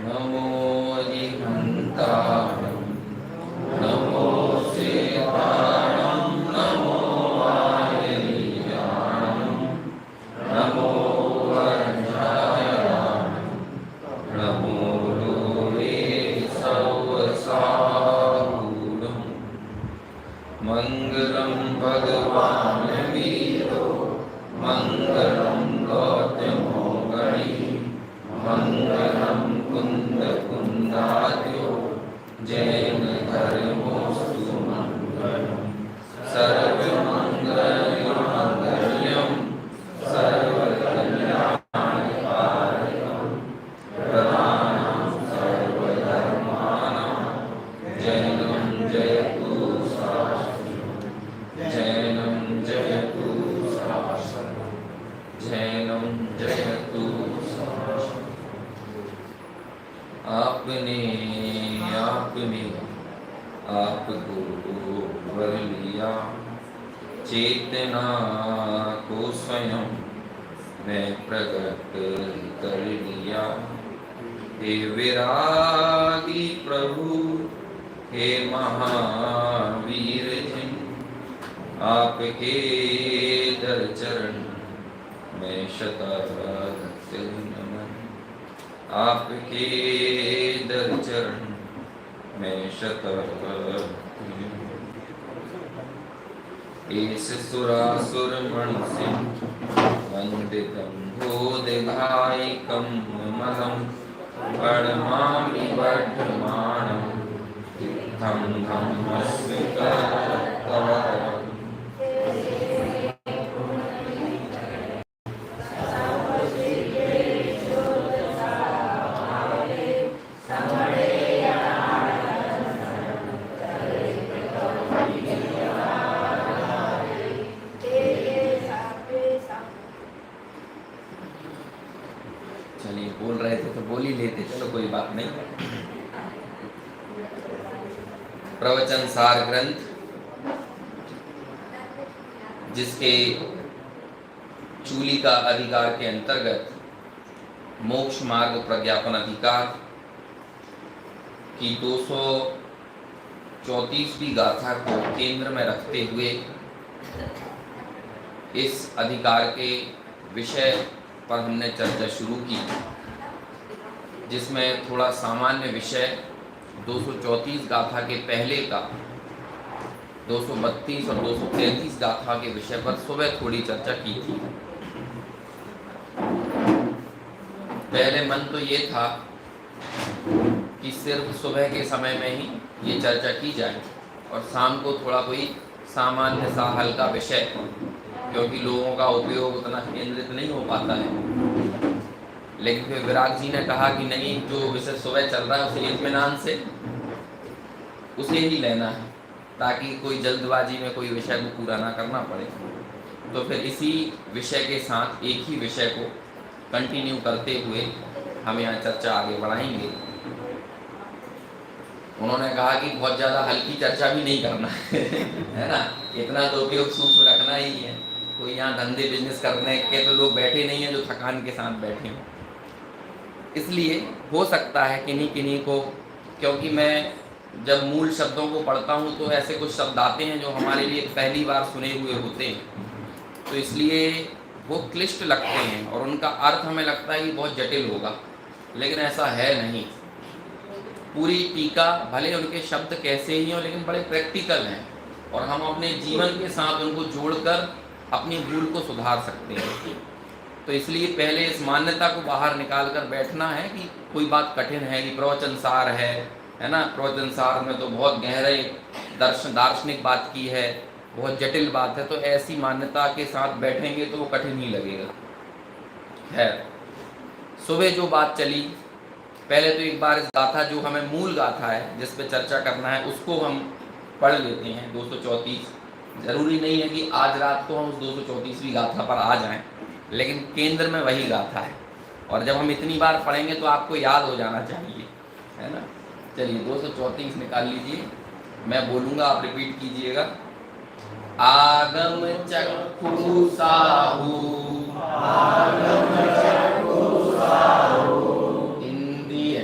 नमो जिह्वन्तारं नमो सेतारं नमो वायुर्यानं नमो वर्षायानं नमो लोके सवसाहूढं मङ्गलं भगवान् वीरो मङ्गलं गौतमो गणी मङ्गलं कुन्दकुन्दाद्यो जैन धर्मोऽस्तु मङ्गलं सर्वमङ्गलमाङ्गल्यं सर्वकल्याणकारकं प्रधानं सर्वधर्माणां जैनं जयतु शास्त्रं जैनं जयतु शास्त्रं जैनं जयतु शास्त्रं। आपने आपने आपको वर लिया चेतना को स्वयं मैं प्रकट कर लिया। हे विरागी प्रभु हे महावीर जिन आपके दर चरण मैं शतारक्त नमन आपके दर चरण मैं शतारक्त एस सुरासुर मणिसिंह वंदितं भूदिघायिकं मलं प्रणमामि वर्धमानं तीर्थं धम्मस्मिततवतरम्। चलिए बोल रहे थे तो बोल ही लेते, चलो कोई बात नहीं। प्रवचन सार ग्रंथ जिसके चूली का अधिकार के अंतर्गत मोक्ष मार्ग प्रज्ञापन अधिकार की 234वीं गाथा को केंद्र में रखते हुए इस अधिकार के विषय पर हमने चर्चा शुरू की, जिसमें थोड़ा सामान्य विषय 234 गाथा के पहले का 232 और 233 गाथा के विषय पर सुबह थोड़ी चर्चा की थी। पहले मन तो ये था कि सिर्फ सुबह के समय में ही ये चर्चा की जाए और शाम को थोड़ा कोई सामान्य सा हल्का विषय, क्योंकि लोगों का उपयोग उतना केंद्रित नहीं हो पाता है। लेकिन फिर विराग जी ने कहा कि नहीं, जो विषय सुबह चल रहा है उसे इत्मीनान से उसे ही लेना है, ताकि कोई जल्दबाजी में कोई विषय को पूरा ना करना पड़े। तो फिर इसी विषय के साथ एक ही विषय को कंटिन्यू करते हुए हम यहाँ चर्चा आगे बढ़ाएंगे। उन्होंने कहा कि बहुत ज़्यादा हल्की चर्चा भी नहीं करना है ना, इतना तो उपयोग सूक्ष्म रखना ही है। कोई यहाँ धंधे बिजनेस करने के तो लोग बैठे नहीं हैं जो थकान के साथ बैठे हों। इसलिए हो सकता है किन्हीं किन्हीं को, क्योंकि मैं जब मूल शब्दों को पढ़ता हूँ तो ऐसे कुछ शब्द आते हैं जो हमारे लिए पहली बार सुने हुए होते हैं, तो इसलिए वो क्लिष्ट लगते हैं और उनका अर्थ हमें लगता है कि बहुत जटिल होगा, लेकिन ऐसा है नहीं। पूरी टीका भले उनके शब्द कैसे ही हों लेकिन बड़े प्रैक्टिकल हैं और हम अपने जीवन के साथ उनको जोड़कर अपनी भूल को सुधार सकते हैं। तो इसलिए पहले इस मान्यता को बाहर निकाल कर बैठना है कि कोई बात कठिन है, कि प्रवचन सार है ना, प्रवचन सार में तो बहुत गहरे दार्शनिक बात की है, बहुत जटिल बात है, तो ऐसी मान्यता के साथ बैठेंगे तो वो कठिन ही लगेगा। है सुबह जो बात चली, पहले तो एक बार इस गाथा जो हमें मूल गाथा है जिस पे चर्चा करना है उसको हम पढ़ लेते हैं। 234, जरूरी नहीं है कि आज रात को हम उस 234वीं गाथा पर आ जाएं, लेकिन केंद्र में वही गाथा है और जब हम इतनी बार पढ़ेंगे तो आपको याद हो जाना चाहिए, है ना। चलिए 234 निकाल लीजिए, मैं बोलूँगा आप रिपीट कीजिएगा। आगम चक्षु साहू, आगम चक्षु साहू, इंद्रिय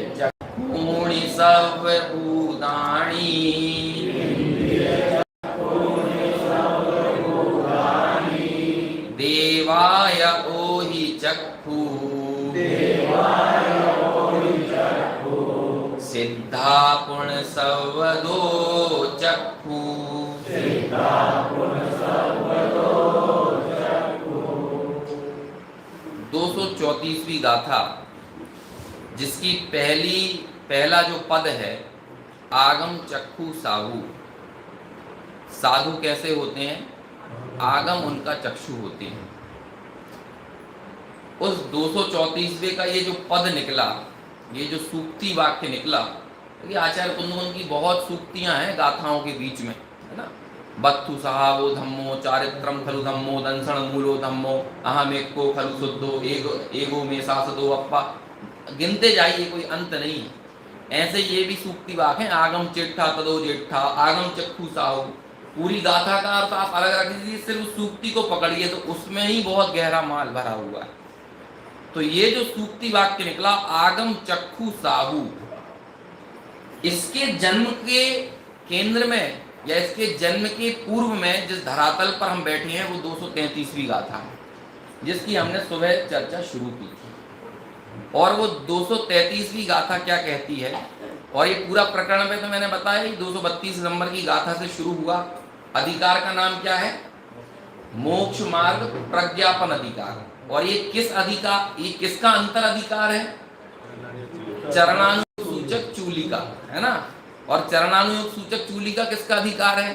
देवाय ओहि चक्षु सिद्धा पुण्य सवदो चक्षु 234वीं गाथा, जिसकी पहला जो पद है आगम चक्षु साहू। साधु कैसे होते हैं? आगम उनका चक्षु होते हैं। उस 234वें का ये जो पद निकला, ये जो सूक्ति वाक्य निकला, ये आचार्य कुंदन की बहुत सूक्तियां हैं गाथाओं के बीच में, है ना। बत्थु सहावो धम्मो चारित्रम खलु धम्मो दंसण मूलो धम्मो अहम एको खलु शुद्धो एगो में सासदो अप्पा, गिनते जाइए, कोई अंत नहीं है। ऐसे ये भी सूक्ति वाक्य हैं। आगम चेट्ठा तदो जेठा, आगम चक्षु साहू। पूरी गाथा का अर्थ आप अलग रख दीजिए, सिर्फ उस सूक्ति को पकड़िए तो उसमें ही बहुत गहरा माल भरा हुआ है। तो ये जो सूक्ति वाक्य निकला आगम चक्षु साहू, इसके जन्म के केंद्र में या इसके जन्म के पूर्व में जिस धरातल पर हम बैठे हैं वो 233वीं गाथा है, जिसकी हमने सुबह चर्चा शुरू की थी। और वो 233वीं गाथा क्या कहती है, और ये पूरा प्रकरण में तो मैंने बताया 232 नंबर की गाथा से शुरू हुआ। अधिकार का नाम क्या है? मोक्ष मार्ग प्रज्ञापन अधिकार। और ये किस अधिकार, ये किसका अंतर अधिकार है? चरणानुसूचक चूलिका, है ना। और चरणानुयोग सूचक चूलिका किसका अधिकार है?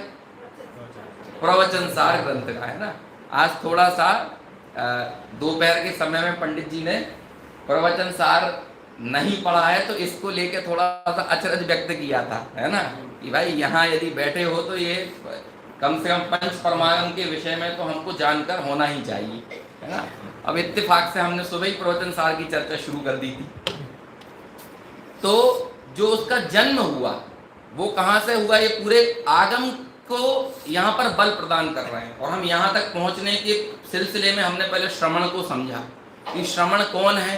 प्रवचन सार ग्रंथ का, है ना। आज थोड़ा सा दोपहर के समय में पंडित जी ने प्रवचन सार नहीं पढ़ा है, तो इसको लेके थोड़ा सा अचरज व्यक्त किया था, है ना, कि भाई यहाँ यदि बैठे हो तो ये कम से कम पंच परमागम के विषय में तो हमको जानकर होना ही चाहिए, है ना। अब इत्तेफाक से हमने सुबह ही प्रवचन सार की चर्चा शुरू कर दी थी। तो जो उसका जन्म हुआ वो कहाँ से हुआ? ये पूरे आगम को यहाँ पर बल प्रदान कर रहे हैं। और हम यहाँ तक पहुँचने के सिलसिले में हमने पहले श्रवण को समझा कि श्रवण कौन है,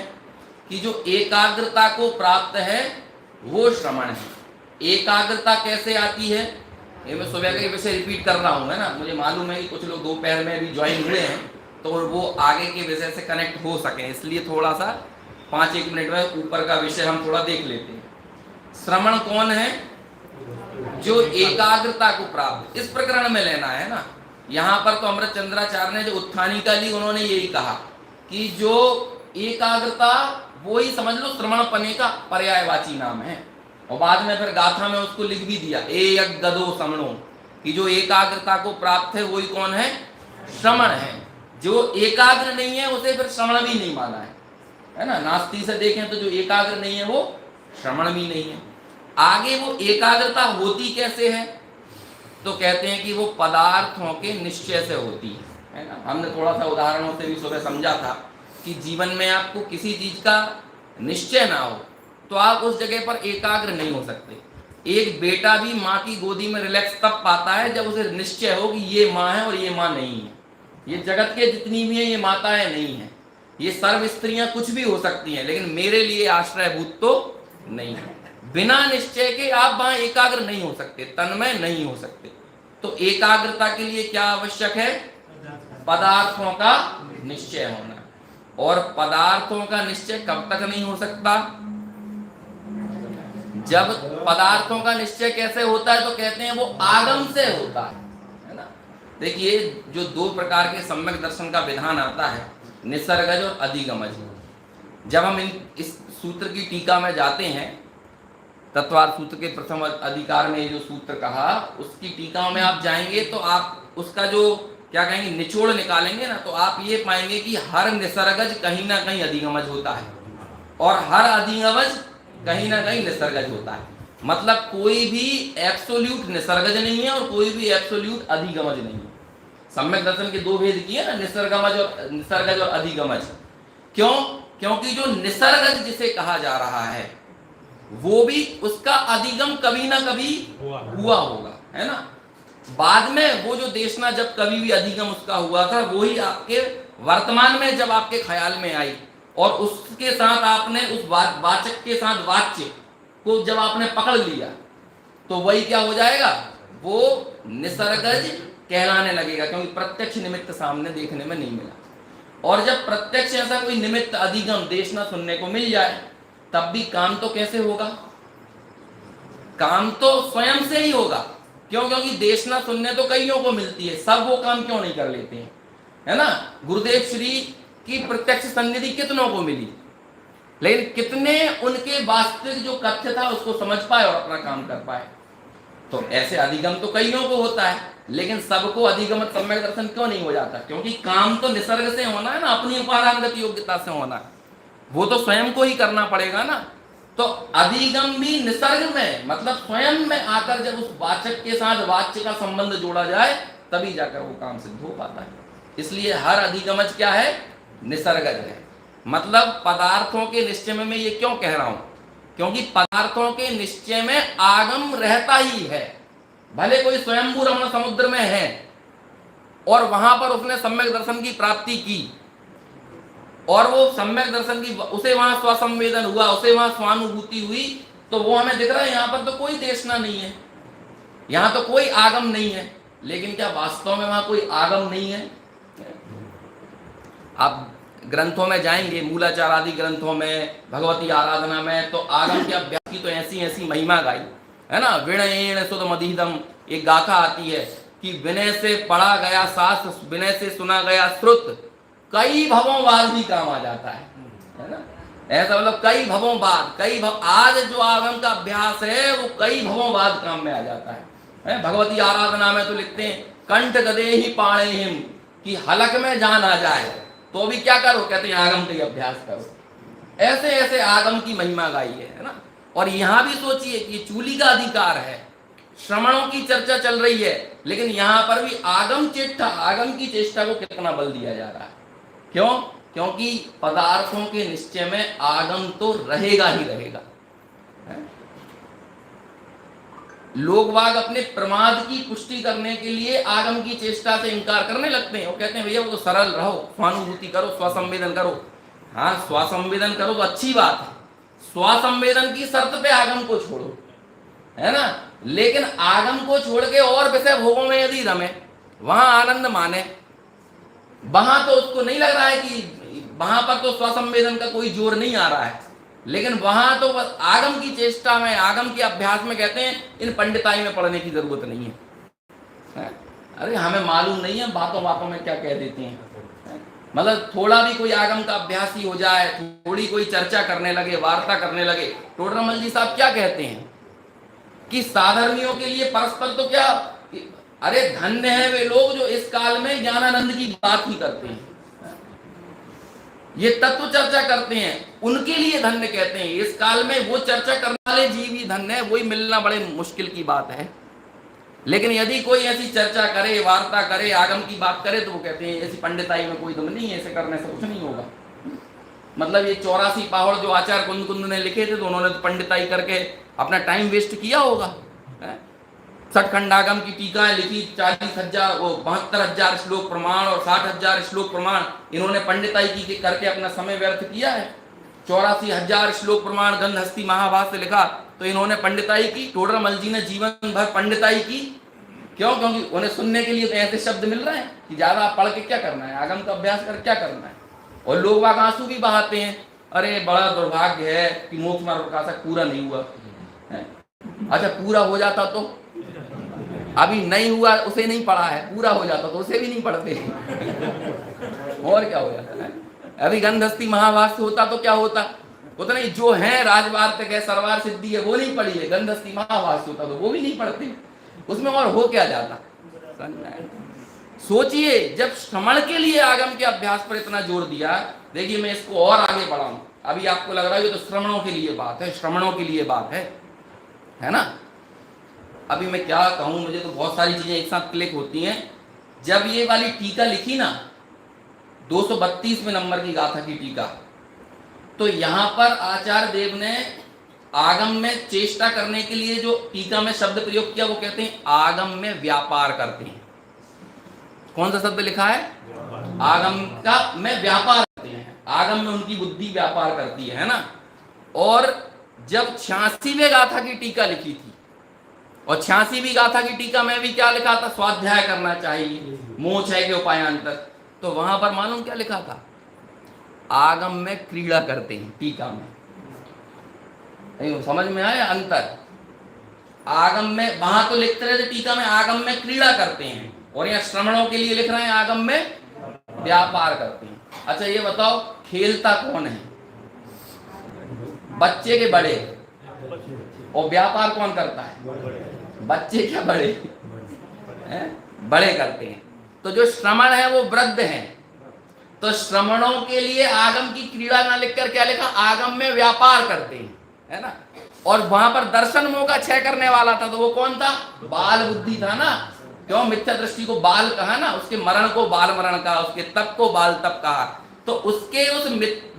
कि जो एकाग्रता को प्राप्त है वो श्रवण है। एकाग्रता कैसे आती है? ये मैं सुबह के विषय रिपीट कर रहा हूँ, है ना। मुझे मालूम है कि कुछ लोग दोपहर में भी ज्वाइन हुए हैं, तो वो आगे के विषय से कनेक्ट हो सके, इसलिए थोड़ा सा 5-1 मिनट में ऊपर का विषय हम थोड़ा देख लेते हैं। श्रवण कौन है? जो एकाग्रता को प्राप्त, इस प्रकरण में लेना है ना। यहाँ पर तो अमृत चंद्राचार्य ने जो उत्थानिका ली, उन्होंने यही कहा कि जो एकाग्रता, वो ही समझ लो श्रवणपने का पर्यायवाची नाम है। और बाद में फिर गाथा में उसको लिख भी दिया, एक गदो समणो, कि जो एकाग्रता को प्राप्त है वही कौन है? श्रवण है। जो एकाग्र नहीं है उसे फिर श्रवण भी नहीं माना है ना। नास्ती से देखें तो जो एकाग्र नहीं है वो श्रवण भी नहीं है। आगे वो एकाग्रता होती कैसे है? तो कहते हैं कि वो पदार्थों के निश्चय से होती है ना। हमने थोड़ा सा उदाहरणों से भी सुबह समझा था कि जीवन में आपको किसी चीज का निश्चय ना हो तो आप उस जगह पर एकाग्र नहीं हो सकते। एक बेटा भी माँ की गोदी में रिलैक्स तब पाता है जब उसे निश्चय हो कि ये माँ है और ये माँ नहीं है। ये जगत के जितनी भी हैं ये माताएं नहीं हैं, ये सर्व स्त्रियां कुछ भी हो सकती हैं, लेकिन मेरे लिए आश्रयभूत तो नहीं है। बिना निश्चय के आप वहां एकाग्र नहीं हो सकते, तन्मय नहीं हो सकते। तो एकाग्रता के लिए क्या आवश्यक है? पदार्थों का निश्चय होना। और पदार्थों का निश्चय कब तक नहीं हो सकता? जब पदार्थों का निश्चय कैसे होता है? तो कहते हैं वो आगम से होता है ना। देखिए, जो 2 प्रकार के सम्यक दर्शन का विधान आता है, निसर्गज और अधिगमज। जब हम इस सूत्र की टीका में जाते हैं, तत्वार्थ सूत्र के प्रथम अधिकार में जो सूत्र कहा, उसकी टीका में आप जाएंगे तो आप उसका जो क्या कहेंगे निचोड़ निकालेंगे ना, तो आप ये पाएंगे कि हर निसर्गज कहीं ना कहीं अधिगमज होता है और हर अधिगमज कहीं ना कहीं निसर्गज होता है। मतलब कोई भी एब्सोल्यूट निसर्गज नहीं है और कोई भी एब्सोल्यूट अधिगमज नहीं है। सम्यक दर्शन के 2 भेद किए ना, निसर्गज और अधिगमज। क्यों? क्योंकि जो निसर्गज जिसे कहा जा रहा है वो भी उसका अधिगम कभी ना कभी हुआ होगा, है ना। बाद में वो जो देशना जब कभी भी अधिगम उसका हुआ था, वही आपके वर्तमान में जब आपके ख्याल में आई और उसके साथ आपने उस वाचक के साथ वाच्य को जब आपने पकड़ लिया, तो वही क्या हो जाएगा? वो निसर्गज कहलाने लगेगा, क्योंकि प्रत्यक्ष निमित्त सामने देखने में नहीं मिला। और जब प्रत्यक्ष ऐसा कोई निमित्त अधिगम देशना सुनने को मिल जाए, तब भी काम तो कैसे होगा? काम तो स्वयं से ही होगा। क्यों? क्योंकि देशना सुनने तो कईयों को मिलती है, सब वो काम क्यों नहीं कर लेते हैं, है ना? गुरुदेव श्री की प्रत्यक्ष सन्निधि कितनों को मिली, लेकिन कितने उनके वास्तविक जो कथ्य था उसको समझ पाए और अपना काम कर पाए? तो ऐसे अधिगम तो कईयों को होता है, लेकिन सबको अधिगम सम्यक दर्शन क्यों नहीं हो जाता? क्योंकि काम तो निसर्ग से होना है ना, अपनी उपादानगत योग्यता से होना है, वो तो स्वयं को ही करना पड़ेगा ना। तो अधिगम भी निसर्ग में, मतलब स्वयं में आकर जब उस वाचक के साथ वाच्य का संबंध जोड़ा जाए, तभी जाकर वो काम सिद्ध हो पाता है। इसलिए हर अधिगमज क्या है? निसर्गज है। मतलब पदार्थों के निश्चय में मैं ये क्यों कह रहा हूं? क्योंकि पदार्थों के निश्चय में आगम रहता ही है। भले कोई स्वयंभू रमण समुद्र में है और वहां पर उसने सम्यक दर्शन की प्राप्ति की, और वो सम्यक दर्शन की, उसे वहां स्वसंवेदन हुआ, उसे वहां स्वानुभूति हुई, तो वो हमें दिख रहा है यहां पर तो कोई देशना नहीं है, यहां तो कोई आगम नहीं है। लेकिन क्या वास्तव में वहां कोई आगम नहीं है? आप ग्रंथों में जाएंगे, मूलाचार आदि ग्रंथों में, भगवती आराधना में, तो आगम के अभ्यास की तो ऐसी ऐसी महिमा गाई है ना। विनयेन सुध मधीदम, एक गाथा आती है कि विनय से पढ़ा गया शास्त्र, विनय से सुना गया श्रुत, कई भवों बाद भी काम आ जाता है ना। ऐसा मतलब कई भवों बाद, आज जो आगम का अभ्यास है वो कई भवों बाद काम में आ जाता है। भगवती आराधना में तो लिखते हैं कंठ गदे ही पाणे हिम, कि हलक में जान आ जाए तो भी क्या करो, कहते हैं आगम का अभ्यास करो। ऐसे ऐसे आगम की महिमा गाई है ना। और यहां भी सोचिए कि चूली का अधिकार है, श्रमणों की चर्चा चल रही है, लेकिन यहां पर भी आगम की चेष्टा को कितना बल दिया जा रहा है। क्यों? क्योंकि पदार्थों के निश्चय में आगम तो रहेगा ही रहेगा। लोग बाग अपने प्रमाद की पुष्टि करने के लिए आगम की चेष्टा से इनकार करने लगते हैं। वो कहते हैं भैया वो तो सरल रहो, स्वानुभूति करो, स्वसंवेदन करो। हाँ, स्वसंवेदन करो तो अच्छी बात है, स्वसंवेदन की शर्त पे आगम को छोड़ो, है ना। लेकिन आगम को छोड़ के और विषय भोगों में यदि रमे, वहां आनंद माने, वहां तो उसको नहीं लग रहा है कि वहां पर तो स्वसंवेदन का कोई जोर नहीं आ रहा है, लेकिन वहां तो बस आगम की चेष्टा में, आगम के अभ्यास में कहते हैं इन पंडिताई में पढ़ने की जरूरत नहीं है। अरे हमें मालूम नहीं है, बातों बातों में क्या कह देते हैं। मतलब थोड़ा भी कोई आगम का अभ्यास ही हो जाए, थोड़ी कोई चर्चा करने लगे, वार्ता करने लगे, टोडरमल जी साहब क्या कहते हैं कि साधर्मियों के लिए परस्पर तो क्या, अरे धन्य है वे लोग जो इस काल में ज्ञानानंद की बात ही करते हैं, ये तत्व चर्चा करते हैं, उनके लिए धन्य कहते हैं। इस काल में वो चर्चा करने वाले जीव ही धन्य है, वही मिलना बड़े मुश्किल की बात है। लेकिन यदि कोई ऐसी चर्चा करे, वार्ता करे, आगम की बात करे, तो वो कहते हैं ऐसी पंडिताई में कोई दम नहीं है, ऐसे करने से कुछ नहीं होगा। मतलब ये 84 पाहुड़ जो आचार्य कुंद कुंद ने लिखे थे, तो उन्होंने तो पंडिताई करके अपना टाइम वेस्ट किया होगा। 60 खंडागम की टीकाएं लिखी, 72,000 श्लोक प्रमाण और 60,000 श्लोक प्रमाण, इन्होंने पंडिताई की करके अपना समय व्यर्थ किया है। 84,000 श्लोक प्रमाण गंधहस्ती महाभाष्य लिखा, तो इन्होंने पंडिताई की। टोडरमल जी ने जीवन भर पंडिताई की। क्यों? क्योंकि उन्हें सुनने के लिए तो ऐसे शब्द मिल रहे हैं कि ज्यादा आप पढ़ के क्या करना है, आगम का अभ्यास कर क्या करना है। और लोग बाग आंसू भी बहाते हैं, अरे बड़ा दुर्भाग्य है कि मोक्ष मार्ग प्रकाशक पूरा नहीं हुआ है। अच्छा पूरा हो जाता तो, अभी नहीं हुआ उसे नहीं पढ़ा है, पूरा हो जाता तो उसे भी नहीं पढ़ते और क्या हो जाता है। अभी गंधहस्ती महाभाष्य होता तो क्या होता, होता नहीं, जो है राजवार्तिक है, सरवार सिद्धि है, वो नहीं पढ़ी है। गंधहस्ती महाभाष्य होता तो वो भी नहीं पढ़ते, उसमें और हो क्या जाता। सोचिए, जब श्रवण के लिए आगम के अभ्यास पर इतना जोर दिया। देखिए मैं इसको और आगे बढ़ाऊं, अभी आपको लग रहा है ये तो श्रवणों के लिए बात है, श्रवणों के लिए बात है ना। अभी मैं क्या कहूं, मुझे तो बहुत सारी चीजें एक साथ क्लिक होती हैं। जब ये वाली टीका लिखी ना, 232वें नंबर की गाथा की टीका, तो यहां पर आचार्य देव ने आगम में चेष्टा करने के लिए जो टीका में शब्द प्रयोग किया, वो कहते हैं आगम में व्यापार करते हैं। कौन सा शब्द लिखा है? आगम का में व्यापार करते हैं, आगम में उनकी बुद्धि व्यापार करती है ना। और जब 86वें गाथा की टीका लिखी थी, और 86वीं गाथा की टीका में भी क्या लिखा था? स्वाध्याय करना चाहिए, मोक्ष है के उपायांतर। तो वहां पर मालूम क्या लिखा था? आगम में क्रीड़ा करते हैं। टीका में नहीं समझ में आया अंतर? आगम में वहां तो लिखते रहे थे टीका में आगम में क्रीड़ा करते हैं, और यहाँ श्रमणों के लिए लिख रहे हैं आगम में व्यापार करते हैं। अच्छा ये बताओ खेलता कौन है? बच्चे के बड़े, और व्यापार कौन करता है? बच्चे क्या बड़े हैं? बड़े करते हैं। तो जो श्रमण है वो वृद्ध हैं, तो श्रमणों के लिए आगम की क्रीड़ा ना लिखकर क्या लिखा? आगम में व्यापार करते हैं, है ना। और वहां पर दर्शन मोह का क्षय करने वाला था, तो वो कौन था? बाल बुद्धि था ना। क्यों मिथ्या दृष्टि को बाल कहा ना, उसके मरण को बाल मरण कहा, उसके तप को बाल तप कहा। तो उसके उस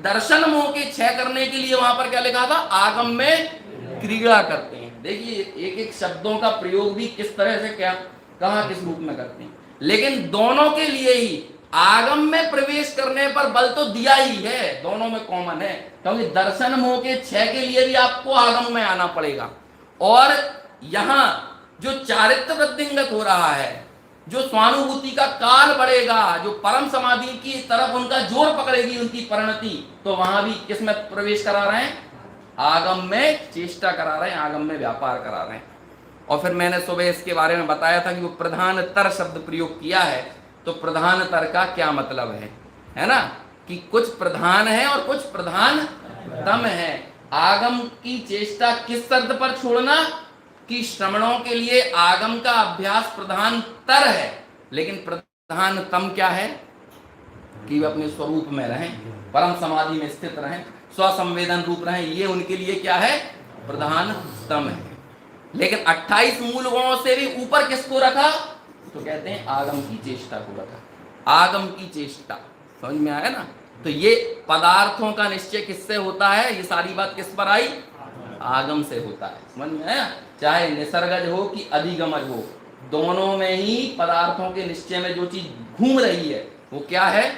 दर्शन मोह के क्षय करने के लिए वहां पर क्या लिखा था? आगम में क्रीड़ा करते हैं। देखिए एक एक शब्दों का प्रयोग भी किस तरह से क्या कहा किस रूप में करते हैं, लेकिन दोनों के लिए ही आगम में प्रवेश करने पर बल तो दिया ही है, दोनों में कॉमन है। क्योंकि दर्शन मोह के क्षय के लिए भी आपको आगम में आना पड़ेगा, और यहां जो चारित्र वृद्धिंगत हो रहा है, जो स्वानुभूति का काल बढ़ेगा, जो परम समाधि की तरफ उनका जोर पकड़ेगी उनकी परिणति, तो वहां भी किस में प्रवेश करा रहे हैं? आगम में चेष्टा करा रहे हैं, आगम में व्यापार करा रहे हैं। और फिर मैंने सुबह इसके बारे में बताया था कि वो प्रधानतर शब्द प्रयोग किया है, तो प्रधानतर का क्या मतलब है ना, कि कुछ प्रधान है और कुछ प्रधानतम है। आगम की चेष्टा किस शर्त पर छोड़ना? कि श्रमणों के लिए आगम का अभ्यास प्रधानतर है, लेकिन प्रधानतम क्या है? कि वे अपने स्वरूप में रहें, परम समाधि में स्थित रहें, स्वसंवेदन रूप रहें, ये उनके लिए क्या है? प्रधानतम है। लेकिन 28 मूल गुणों से भी ऊपर किसको रखा? तो कहते हैं आगम की चेष्टा को रखा। आगम की चेष्टा, समझ में आया ना। तो ये पदार्थों का निश्चय किससे होता है? ये सारी बात किस पर आई? आगम से होता है, समझ में आया। चाहे निसर्गज हो कि अधिगमज हो, दोनों में ही पदार्थों के निश्चय में जो चीज घूम रही है वो क्या है?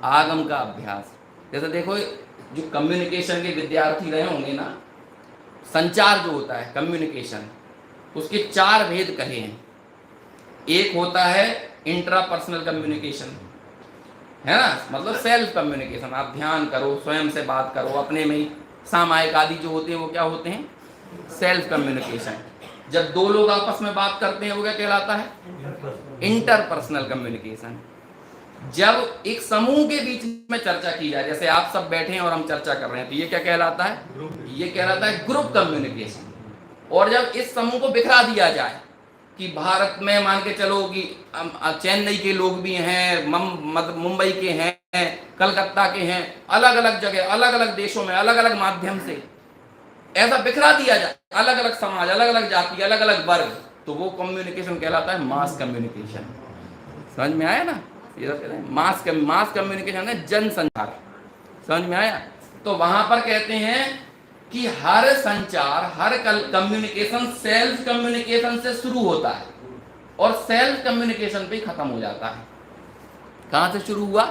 आगम का अभ्यास। जैसे देखो जो कम्युनिकेशन के विद्यार्थी रहे होंगे ना, संचार जो होता है कम्युनिकेशन, उसके 4 भेद कहे हैं। एक होता है इंट्रापर्सनल कम्युनिकेशन, है ना, मतलब सेल्फ कम्युनिकेशन, आप ध्यान करो, स्वयं से बात करो, अपने में ही। सामायिक आदि जो होते हैं वो क्या होते हैं? Self communication. जब 2 लोग आपस में बात करते हैं वो क्या कहलाता है? Interpersonal communication. जब एक समूह के बीच में चर्चा की जाए, जैसे आप सब बैठे हैं और हम चर्चा कर रहे हैं, तो ये क्या कहलाता है? ये कहलाता है ग्रुप कम्युनिकेशन। और जब इस समूह को बिखरा दिया जाए कि भारत में मान के चलो कि चेन्नई के लोग भी हैं, मुंबई के हैं, कलकत्ता के हैं, अलग अलग जगह, अलग अलग देशों में, अलग अलग माध्यम से ऐसा बिखरा दिया जाए, अलग अलग समाज, अलग अलग जाति, अलग अलग वर्ग, तो वो कम्युनिकेशन कहलाता है मास कम्युनिकेशन। समझ में आया ना? ये सब कहते हैं मास कम्युनिकेशन है जनसंचार। समझ में आया? तो वहां पर कहते हैं कि हर संचार, हर कम्युनिकेशन सेल्फ कम्युनिकेशन से शुरू होता है और सेल्फ कम्युनिकेशन पे खत्म हो जाता है। कहां से शुरू हुआ?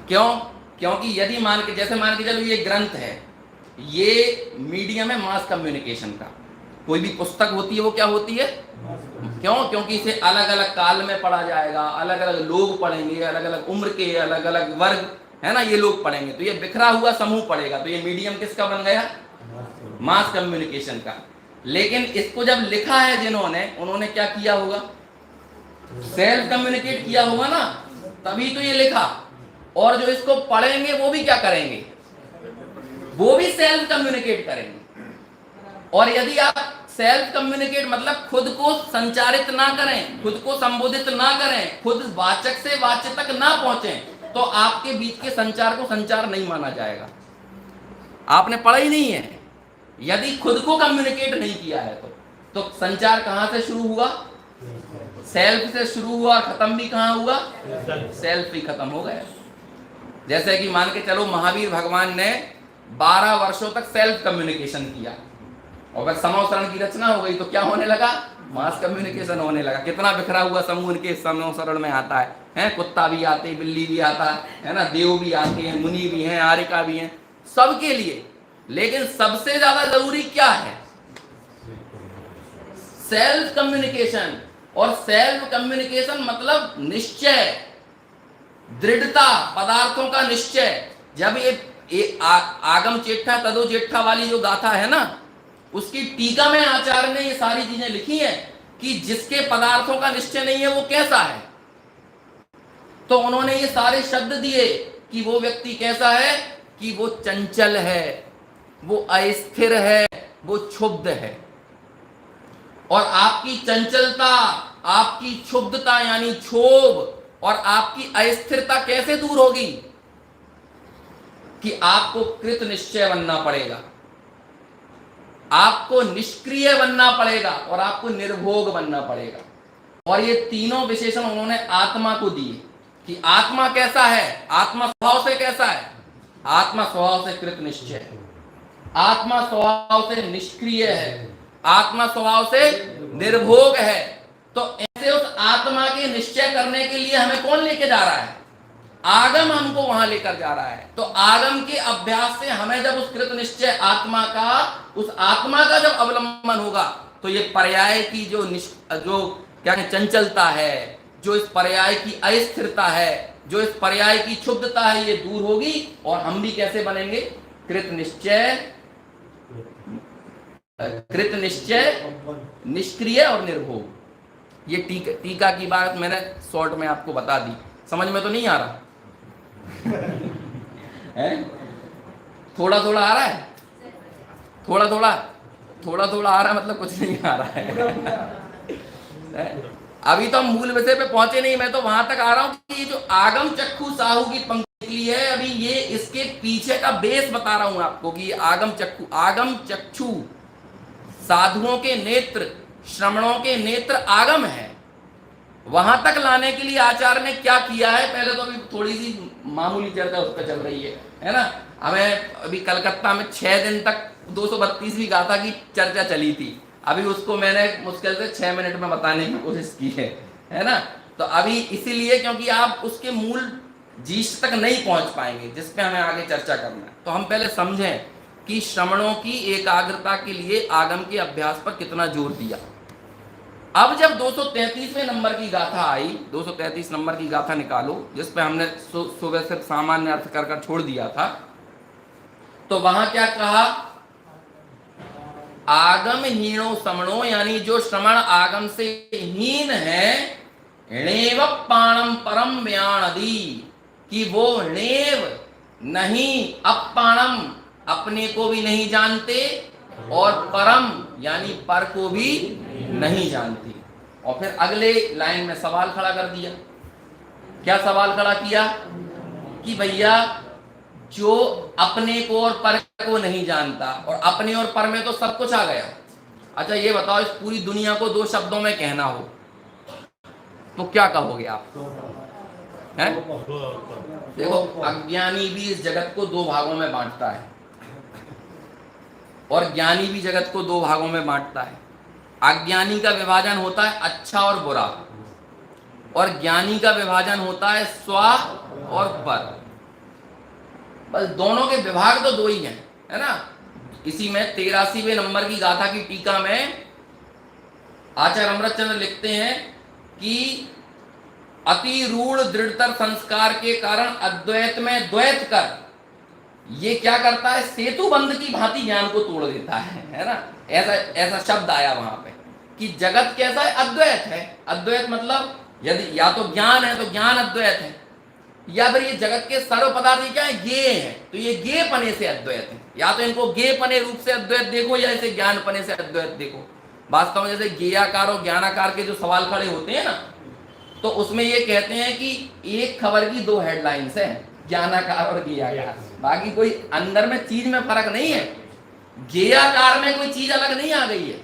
क्यों? क्योंकि यदि जैसे मान के चलो ये ग्रंथ है, ये मीडियम है मास कम्युनिकेशन का। कोई भी पुस्तक होती है वो क्या होती है? क्यों? क्योंकि इसे अलग अलग काल में पढ़ा जाएगा, अलग अलग लोग पढ़ेंगे, अलग अलग उम्र के, अलग अलग वर्ग, है ना, ये लोग पढ़ेंगे, तो ये बिखरा हुआ समूह पढ़ेगा, तो ये मीडियम किसका बन गया? मास कम्युनिकेशन का। लेकिन इसको जब लिखा है जिन्होंने, उन्होंने क्या किया होगा? सेल्फ कम्युनिकेट किया होगा ना, तभी तो ये लिखा। और जो इसको पढ़ेंगे वो भी क्या करेंगे? वो भी सेल्फ कम्युनिकेट करेंगे। और यदि आप सेल्फ कम्युनिकेट मतलब खुद को संचारित ना करें, खुद को संबोधित ना करें, खुद वाचक से वाच्य तक ना पहुंचे, तो आपके बीच के संचार को संचार नहीं माना जाएगा। आपने पढ़ा ही नहीं है। यदि खुद को कम्युनिकेट नहीं किया है तो संचार कहां से शुरू हुआ? सेल्फ से शुरू हुआ, खत्म भी कहां हुआ? सेल्फ ही खत्म हो गया। जैसे कि मान के चलो महावीर भगवान ने 12 वर्षों तक सेल्फ कम्युनिकेशन किया, और अगर समोसरण की रचना हो गई तो क्या होने लगा? मास कम्युनिकेशन होने लगा। कितना बिखरा हुआ समूह उनके समोसरण में आता है, कुत्ता भी आते, बिल्ली भी आता है ना, देव भी आते हैं, मुनि भी हैं, आरिका भी हैं, सबके लिए। लेकिन सबसे ज्यादा जरूरी क्या है? Self communication. और सेल्फ कम्युनिकेशन मतलब निश्चय, दृढ़ता, पदार्थों का निश्चय। जब ये आगम चेट्ठा तदो जेठा वाली जो गाथा है ना, उसकी टीका में आचार्य ने ये सारी चीजें लिखी हैं कि जिसके पदार्थों का निश्चय नहीं है वो कैसा है। तो उन्होंने ये सारे शब्द दिए कि वो व्यक्ति कैसा है, कि वो चंचल है, वो अस्थिर है, वो क्षुब्ध है। और आपकी चंचलता, आपकी क्षुब्धता यानी क्षोभ और आपकी अस्थिरता कैसे दूर होगी, कि आपको कृत निश्चय बनना पड़ेगा, आपको निष्क्रिय बनना पड़ेगा और आपको निर्भोग बनना पड़ेगा। और ये तीनों विशेषण उन्होंने आत्मा को दिए कि आत्मा कैसा है, आत्मा स्वभाव से कैसा है, आत्मा स्वभाव से कृत निश्चय है, आत्मा स्वभाव से निष्क्रिय है, आत्मा स्वभाव से निर्भोग है। तो ऐसे उस आत्मा के निश्चय करने के लिए हमें कौन लेके जा रहा है, आगम हमको वहां लेकर जा रहा है। तो आगम के अभ्यास से हमें जब उस कृत निश्चय आत्मा का, उस आत्मा का जब अवलंबन होगा, तो ये पर्याय की जो क्या है चंचलता है, जो इस पर्याय की अस्थिरता है, जो इस पर्याय की क्षुब्धता है, ये दूर होगी। और हम भी कैसे बनेंगे, कृत निश्चय, निष्क्रिय और निर्भोग। ये टीका की बात मैंने शॉर्ट में आपको बता दी, समझ में तो नहीं आ रहा है? थोड़ा थोड़ा आ रहा है, थोड़ा थोड़ा आ रहा है, मतलब कुछ नहीं आ रहा है। अभी तो हम मूल विषय पे पहुंचे नहीं, मैं तो वहां तक आ रहा हूं कि ये जो आगम चक्षु साहू की पंक्ति निकली है, अभी ये इसके पीछे का बेस बता रहा हूं आपको कि आगम चक्षु साधुओं के नेत्र, श्रमणों के नेत्र आगम है। वहां तक लाने के लिए आचार्य ने क्या किया है, पहले तो अभी थोड़ी सी मामूली चर्चा उस पर चल रही है ना। हमें अभी कलकत्ता में 6 दिन तक 232वीं गाथा की चर्चा चली थी, अभी उसको मैंने मुश्किल से 6 मिनट में बताने की कोशिश की है ना। तो अभी इसीलिए क्योंकि आप उसके मूल जीश तक नहीं पहुंच पाएंगे जिसपे हमें आगे चर्चा करना है। तो हम पहले समझें कि श्रमणों की एकाग्रता के लिए आगम के अभ्यास पर कितना जोर दिया। अब जब 233वें नंबर की गाथा आई, 233 नंबर की गाथा निकालो जिसपे हमने सुबह से सामान्य अर्थ कर छोड़ दिया था, तो वहां क्या कहा, आगम हीनो श्रमणो, यानी जो श्रमण आगम से हीन है, णेव पाणम परम व्याणदी, कि वो णेव नहीं, अपाणम अपने को भी नहीं जानते, और परम यानी पर को भी नहीं जानती। और फिर अगले लाइन में सवाल खड़ा कर दिया। क्या सवाल खड़ा किया, कि भैया जो अपने को और पर को नहीं जानता, और अपने और पर में तो सब कुछ आ गया। अच्छा ये बताओ, इस पूरी दुनिया को 2 शब्दों में कहना हो तो क्या कहोगे आप, हैं? देखो, अज्ञानी भी इस जगत को 2 भागों में बांटता है, और ज्ञानी भी जगत को 2 भागों में बांटता है। अज्ञानी का विभाजन होता है अच्छा और बुरा, और ज्ञानी का विभाजन होता है स्व और पर। बस दोनों के विभाग तो 2 ही हैं, है ना। इसी में 83वें नंबर की गाथा की टीका में आचार्य अमृतचंद्र लिखते हैं कि अति रूढ़ दृढ़तर संस्कार के कारण अद्वैत में द्वैत कर, ये क्या करता है, सेतु बंध की भांति ज्ञान को तोड़ देता है ना। ऐसा शब्द आया वहां पे कि जगत कैसा है, अद्वैत है। अद्वैत मतलब यदि या तो ज्ञान है तो ज्ञान अद्वैत है, या फिर ये जगत के सर्व पदार्थ क्या है, ज्ञेय है, तो ये ज्ञेय पने से अद्वैत है। या तो इनको ज्ञेय पने रूप से अद्वैत देखो, या इसे ज्ञान पने से अद्वैत देखो। वास्तव में जैसे ज्ञेयाकार और ज्ञानाकार के जो सवाल खड़े होते हैं ना, तो उसमें ये कहते हैं कि एक खबर की 2 हेडलाइंस है, ज्ञानाकार और ज्ञेयाकार, बाकी कोई अंदर में चीज में फर्क नहीं है। ज्ञेयाकार में कोई चीज अलग नहीं आ गई है।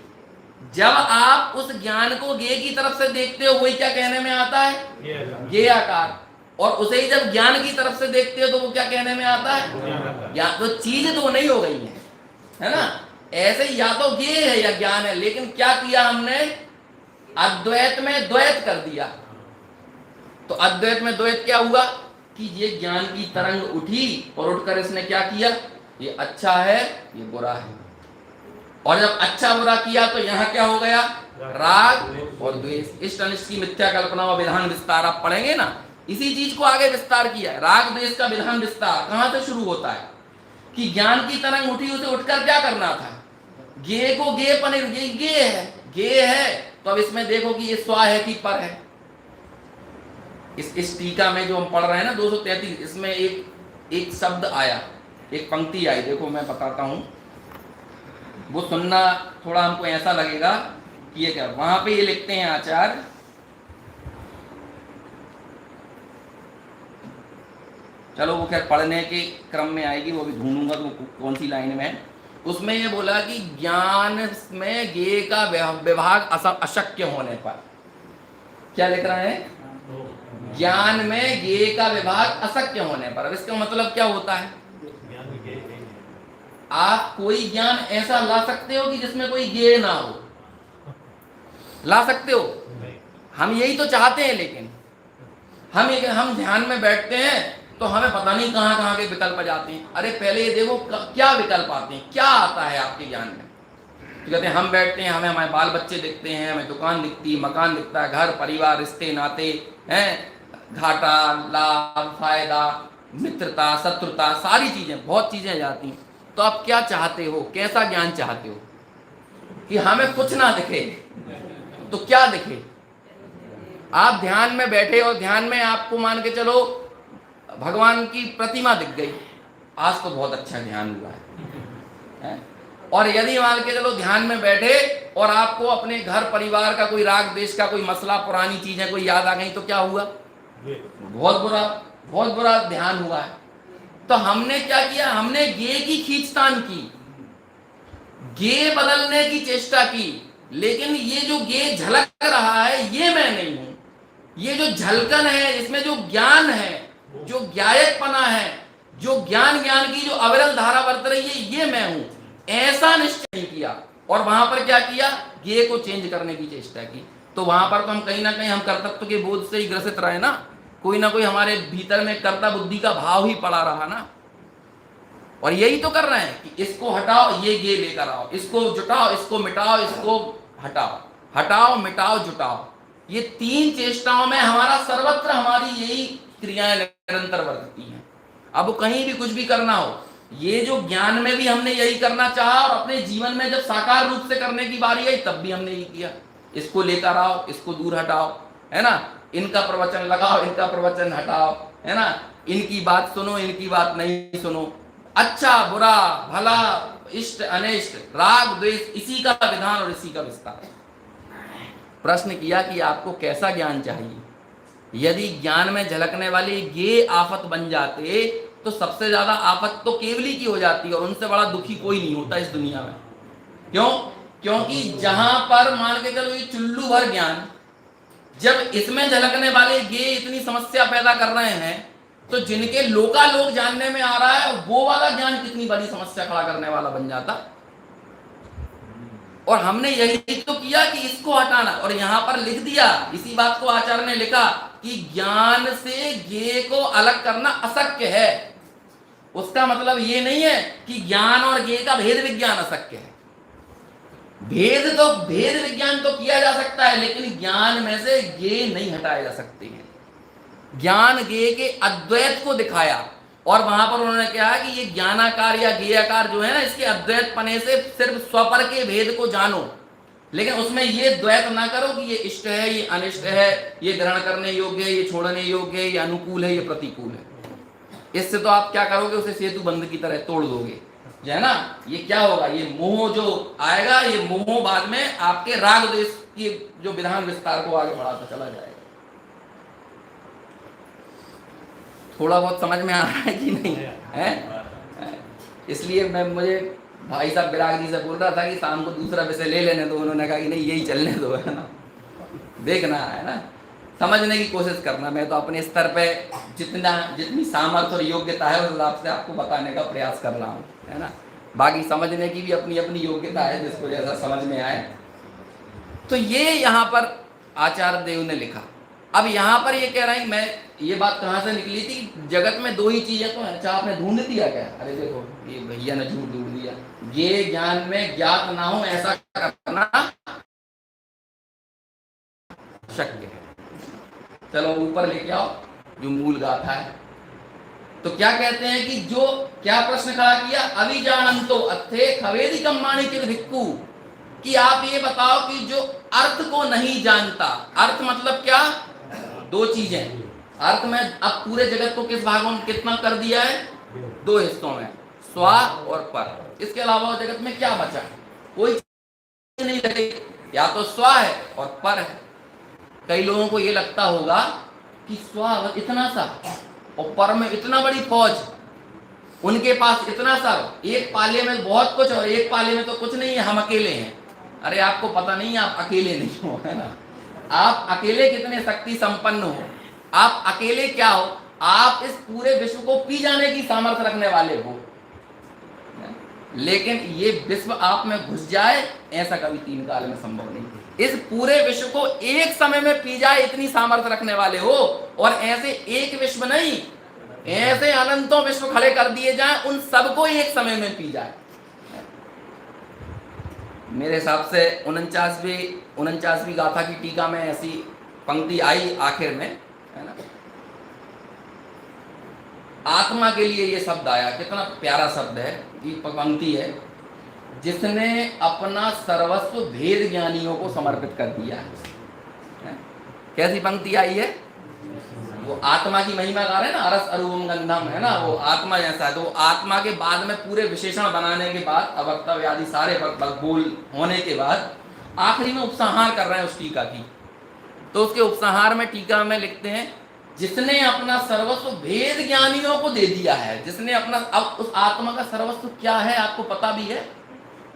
जब आप उस ज्ञान को ज्ञेय की तरफ से देखते हो, वही क्या कहने में आता है, ज्ञेयाकार। और उसे ही जब ज्ञान की तरफ से देखते हो तो वो क्या कहने में आता है, या तो चीज 2 नहीं हो गई है ना। ऐसे या तो ज्ञेय है या ज्ञान है, लेकिन क्या किया हमने, अद्वैत में द्वैत कर दिया। तो अद्वैत में द्वैत क्या हुआ कि ये ज्ञान की तरंग उठी, और उठकर इसने क्या किया, ये अच्छा है ये बुरा है। और जब अच्छा बुरा किया तो यहां क्या हो गया, राग और द्वेष। इष्ट अनिष्ट की मिथ्या कल्पना और विधान विस्तार आप पढ़ेंगे ना, इसी चीज को आगे विस्तार किया है। राग द्वेष का विधान विस्तार कहां से शुरू होता है कि ज्ञान की तरंग उठी, उसे उठकर क्या करना था, गे को गे पने, ये गे है, गे है, तो अब इसमें देखो कि ये स्वा है कि पर है। इस टीका में जो हम पढ़ रहे हैं ना 233, इसमें एक शब्द आया, एक पंक्ति आई, देखो मैं बताता हूं, वो सुनना थोड़ा हमको ऐसा लगेगा कि ये क्या, वहां पे ये लिखते हैं आचार्य, चलो वो खैर पढ़ने के क्रम में आएगी, वो भी ढूंढूंगा तो कौन सी लाइन में है। उसमें ये बोला कि ज्ञान में गे का विभाग अशक्य होने पर, क्या लिख रहा है, ज्ञान में गे का विभाग अशक्य होने पर। अब इसका मतलब क्या होता है, आप कोई ज्ञान ऐसा ला सकते हो कि जिसमें कोई गे ना हो, ला सकते हो? हम यही तो चाहते हैं, लेकिन हम ध्यान में बैठते हैं तो हमें पता नहीं कहां कहां के विकल्प जाते हैं। अरे पहले ये देखो क्या विकल्प आते हैं, क्या आता है आपके ज्ञान में। तो कहते हैं हम बैठते हैं, हमें हमारे बाल बच्चे दिखते हैं, हमें दुकान दिखती है, मकान दिखता है, घर परिवार रिश्ते नाते हैं, घाटा लाभ फायदा मित्रता शत्रुता, सारी चीजें, बहुत चीजें जाती हैं। तो आप क्या चाहते हो, कैसा ज्ञान चाहते हो कि हमें कुछ ना दिखे, तो क्या दिखे? आप ध्यान में बैठे और ध्यान में आपको मान के चलो भगवान की प्रतिमा दिख गई, आज तो बहुत अच्छा ध्यान हुआ है? और यदि मान के चलो ध्यान में बैठे और आपको अपने घर परिवार का कोई राग देश का कोई मसला, पुरानी चीजें कोई याद आ गई, तो क्या हुआ? बहुत बुरा ध्यान हुआ है। तो हमने क्या किया, हमने गे की खींचतान की, गे बदलने की चेष्टा की, लेकिन ये जो गे झलक रहा है ये मैं नहीं हूं, ये जो झलकन है, इसमें जो ज्ञान है, जो ज्ञायकपना है, जो ज्ञान की जो अविरल धारा बरत रही है, ये मैं हूं, ऐसा निश्चय नहीं किया। और वहां पर क्या किया, गे को चेंज करने की चेष्टा की। तो वहां पर तो हम कहीं ना कहीं हम कर्तव्य के बोध से ही ग्रसित रहे ना, कोई ना कोई हमारे भीतर में कर्ता बुद्धि का भाव ही पड़ा रहा ना। और यही तो कर रहे हैं कि इसको हटाओ, ये गे लेकर आओ, इसको जुटाओ, इसको मिटाओ, इसको हटाओ, हटाओ मिटाओ जुटाओ, ये तीन चेष्टाओं में हमारा सर्वत्र हमारी यही क्रियाएं निरंतर बरतती हैं। अब कहीं भी कुछ भी करना हो, ये जो ज्ञान में भी हमने यही करना चाहा, और अपने जीवन में जब साकार रूप से करने की बारी आई तब भी हमने यही किया, इसको लेकर आओ, इसको दूर हटाओ, है ना, इनका प्रवचन लगाओ, इनका प्रवचन हटाओ, है ना, इनकी बात सुनो, इनकी बात नहीं सुनो, अच्छा बुरा भला इष्ट अनिष्ट राग द्वेष, इसी का विधान और इसी का विस्तार। प्रश्न किया कि आपको कैसा ज्ञान चाहिए। यदि ज्ञान में झलकने वाले ये आफत बन जाते तो सबसे ज्यादा आफत तो केवली की हो जाती, और उनसे बड़ा दुखी कोई नहीं होता इस दुनिया में। क्यों? क्योंकि जहां पर मान के चलो ये चुल्लू भर ज्ञान, जब इसमें झलकने वाले ये इतनी समस्या पैदा कर रहे हैं, तो जिनके लोकालोक जानने में आ रहा है वो वाला ज्ञान कितनी बड़ी समस्या खड़ा करने वाला बन जाता। और हमने यही तो किया कि इसको हटाना, और यहां पर लिख दिया, इसी बात को आचार्य ने लिखा कि ज्ञान से गे को अलग करना अशक्य है। उसका मतलब ये नहीं है कि ज्ञान और गे का भेद विज्ञान अशक्य है। भेद विज्ञान तो किया जा सकता है, लेकिन ज्ञान में से गे नहीं हटाए जा सकते हैं। ज्ञान गे के अद्वैत को दिखाया, और वहां पर उन्होंने कहा कि ये ज्ञानाकार या गेयाकार जो है ना, इसके अद्वैत पने से सिर्फ स्वपर के भेद को जानो, लेकिन उसमें ये द्वैत ना करो कि ये इष्ट है, ये अनिष्ट है, ये ग्रहण करने योग्य है, ये छोड़ने योग्य है, ये अनुकूल है, ये प्रतिकूल है। इससे तो आप क्या करोगे, उसे सेतु बंध की तरह तोड़ दोगे, जो है ना। ये क्या होगा, ये मोह जो आएगा, ये मोह बाद में आपके राग द्वेष की जो विधान विस्तार को आगे बढ़ाता चला जाएगा। थोड़ा बहुत समझ में आ रहा है कि नहीं है? इसलिए मुझे भाई साहब विराग जी से बोल रहा था कि शाम को दूसरा विषय ले लेने दो, उन्होंने कहा कि नहीं यही चलने दो, है ना, देखना है ना, समझने की कोशिश करना। मैं तो अपने स्तर पे जितनी सामर्थ्य और योग्यता है उस हिसाब से आपको बताने का प्रयास कर रहा हूँ, है ना। बाकी समझने की भी अपनी अपनी योग्यता है, जिसको जैसा समझ में आए। तो ये यहाँ पर आचार्य देव ने लिखा। अब यहाँ पर ये कह रहा है, मैं ये बात कहाँ से निकली थी, जगत में दो ही चीजें तो है। अच्छा आपने ढूंढ दिया क्या? अरे देखो ये भैया ने झूठ ढूंढ दिया, ये ज्ञान में ज्ञात ना हो ऐसा करना शक्य है। चलो ऊपर लेके आओ, जो मूल गाथा है। तो क्या कहते हैं कि जो क्या प्रश्न खड़ा किया, अभिजानंतो अथे खवेदी कम्माणी के भिक्खु, कि आप ये बताओ कि जो अर्थ को नहीं जानता, अर्थ मतलब क्या, दो चीजें। अर्थ में अब पूरे जगत को किस भागों में कितना कर दिया है, दो हिस्सों में, स्वा और पर। इसके अलावा जगत में क्या बचा, कोई चीज नहीं लगेगी, या तो स्वा है और पर है। कई लोगों को ये लगता होगा कि स्वा इतना सा और पर में इतना बड़ी फौज, उनके पास इतना सा, एक पाले में बहुत कुछ और एक पाले में तो कुछ नहीं है, हम अकेले हैं। अरे आपको पता नहीं, आप अकेले नहीं हो, है ना। आप अकेले कितने शक्ति संपन्न हो, आप अकेले क्या हो, आप इस पूरे विश्व को पी जाने की सामर्थ्य रखने वाले हो। लेकिन ये विश्व आप में घुस जाए, ऐसा कभी तीन काल में संभव नहीं। इस पूरे विश्व को एक समय में पी जाए, इतनी सामर्थ्य रखने वाले हो। और ऐसे एक विश्व नहीं, ऐसे अनंतों विश्व खड़े कर दिए जाए, उन सबको एक समय में पी जाए। मेरे हिसाब से 49वीं गाथा की टीका में ऐसी पंक्ति आई आखिर में, है ना। आत्मा के लिए ये शब्द आया, कितना प्यारा शब्द है, ये पंक्ति है, जिसने अपना सर्वस्व भेद ज्ञानियों को समर्पित कर दिया है। कैसी पंक्ति आई है, वो आत्मा की महिमा गा रहे हैं ना, अरस अरूपम गंधम, है ना, वो आत्मा जैसा है। तो आत्मा के बाद में पूरे विशेषण बनाने के बाद, अवक्तव्य आदि सारे बोल होने के बाद, आखिरी में उपसंहार कर रहे हैं उस टीका की। तो उसके उपसंहार में टीका में लिखते हैं, जिसने अपना सर्वस्व भेद ज्ञानियों को दे दिया है, जिसने अपना, अब उस आत्मा का सर्वस्व क्या है आपको पता भी है,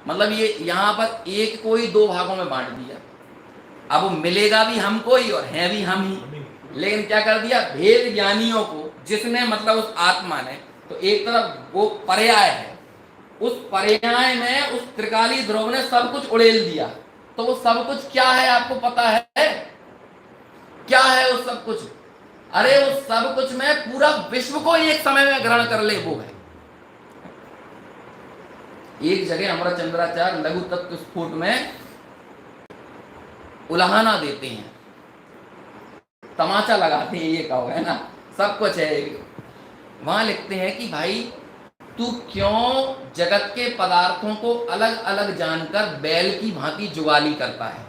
मतलब ये यहाँ पर एक को ही दो भागों में बांट दिया। अब वो मिलेगा भी हमको ही और है भी हम ही, लेकिन क्या कर दिया, भेद ज्ञानियों को, जिसने मतलब उस आत्मा ने, तो एक तरफ वो पर्याय है, उस पर्याय में उस त्रिकाली ध्रुव ने सब कुछ उड़ेल दिया। तो वो सब कुछ क्या है आपको पता है, क्या है वो सब कुछ, अरे वो सब कुछ में पूरा विश्व को एक समय में ग्रहण कर ले, वो है। एक जगह अमरचंद्राचार्य लघु तत्व स्फुट में उलाहना देते हैं, तमाचा लगाते हैं, ये कहो, है ना, सब कुछ है। वहां लिखते हैं कि भाई तू क्यों जगत के पदार्थों को अलग अलग जानकर बैल की भांति जुगाली करता है,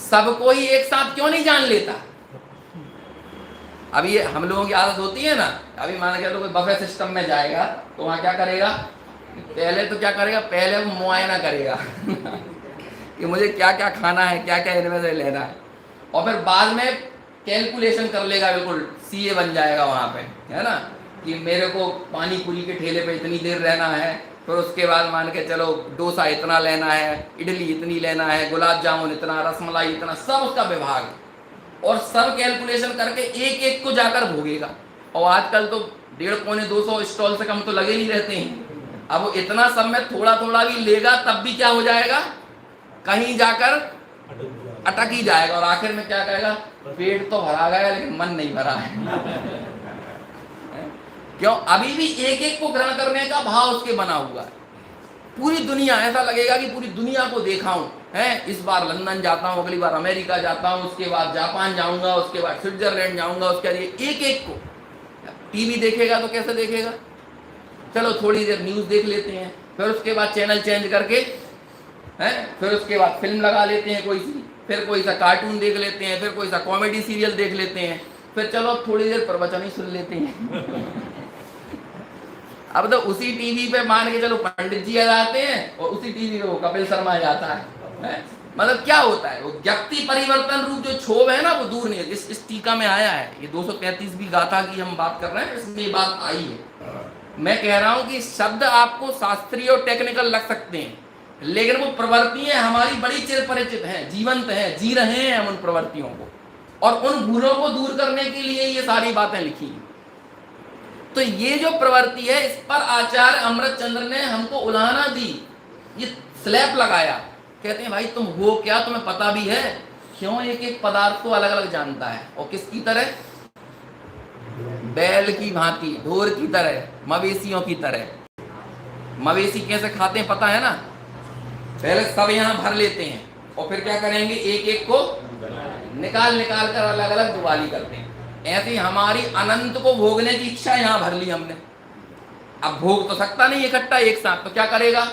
सबको ही एक साथ क्यों नहीं जान लेता। अभी ये हम लोगों की आदत होती है ना, अभी मान के तो कोई बफे सिस्टम में जाएगा तो वहां क्या करेगा, पहले तो क्या करेगा, पहले वो मुआयना करेगा कि मुझे क्या क्या खाना है, क्या क्या इनमें से लेना है, और फिर बाद में कैलकुलेशन कर लेगा, बिल्कुल सीए बन जाएगा वहां पे, है ना, कि मेरे को पानी पूरी के ठेले पे इतनी देर रहना है, फिर उसके बाद मान के चलो डोसा इतना लेना है, इडली इतनी लेना है, गुलाब जामुन इतना, रसमलाई इतना, सब उसका विभाग है, और सब कैलकुलेशन करके एक एक को जाकर भोगेगा। और आजकल तो 150-200 स्टॉल से कम तो लगे नहीं रहते हैं। अब वो इतना सब में थोड़ा थोड़ा भी लेगा तब भी क्या हो जाएगा, कहीं जाकर अटक ही जाएगा, और आखिर में क्या कहेगा, पेट तो भरा गया लेकिन मन नहीं भरा है क्यों, अभी भी एक एक को ग्रहण करने का भाव उसके बना हुआ है। पूरी दुनिया, ऐसा लगेगा कि पूरी दुनिया को देखा हूं, है, इस बार लंदन जाता हूं, अगली बार अमेरिका जाता हूं, उसके बाद जापान जाऊंगा, उसके बाद स्विट्जरलैंड जाऊंगा, उसके बाद एक एक को। टीवी देखेगा तो कैसे देखेगा, चलो थोड़ी देर न्यूज देख लेते हैं, फिर उसके बाद चैनल चेंज करके, है, फिर उसके बाद फिल्म लगा लेते हैं कोई सी, फिर कोई सा कार्टून देख लेते हैं, फिर कोई सा कॉमेडी सीरियल देख लेते हैं, फिर चलो थोड़ी देर प्रवचन ही सुन लेते हैं अब तो उसी टीवी पे मान के चलो पंडित जी आ जाते हैं, और उसी टीवी पे वो कपिल शर्मा आ जाता है? मतलब क्या होता है, वो व्यक्ति परिवर्तन रूप जो क्षोभ है ना, वो दूर नहीं है। इस टीका में आया है, ये 233वीं गाथा की हम बात कर रहे हैं, इसमें ये बात आई है। मैं कह रहा हूं कि शब्द आपको शास्त्रीय और टेक्निकल लग सकते हैं, लेकिन वो प्रवृत्तियां हमारी बड़ी चिर परिचित हैं, जीवंत हैं, जी रहे हैं हम उन प्रवृत्तियों को, और उन भूलों को दूर करने के लिए ये सारी बातें लिखी हैं। तो ये जो प्रवृत्ति है, इस पर आचार्य अमृतचंद्र ने हमको उलाहना दी, ये स्लैब लगाया। कहते हैं भाई तुम हो क्या, तुम्हें पता भी है क्यों एक एक पदार्थ को अलग अलग जानता है, और किसकी तरह, बैल की भांति, ढोर की तरह, मवेशियों की तरह। मवेशी कैसे खाते हैं पता है ना, पहले सब यहाँ भर लेते हैं और फिर क्या करेंगे, एक एक को निकाल निकाल कर अलग अलग जुगाली करते हैं। ऐसे हमारी अनंत को भोगने की इच्छा यहाँ भर ली हमने। अब भोग तो सकता नहीं इकट्ठा एक साथ, तो क्या करेगा?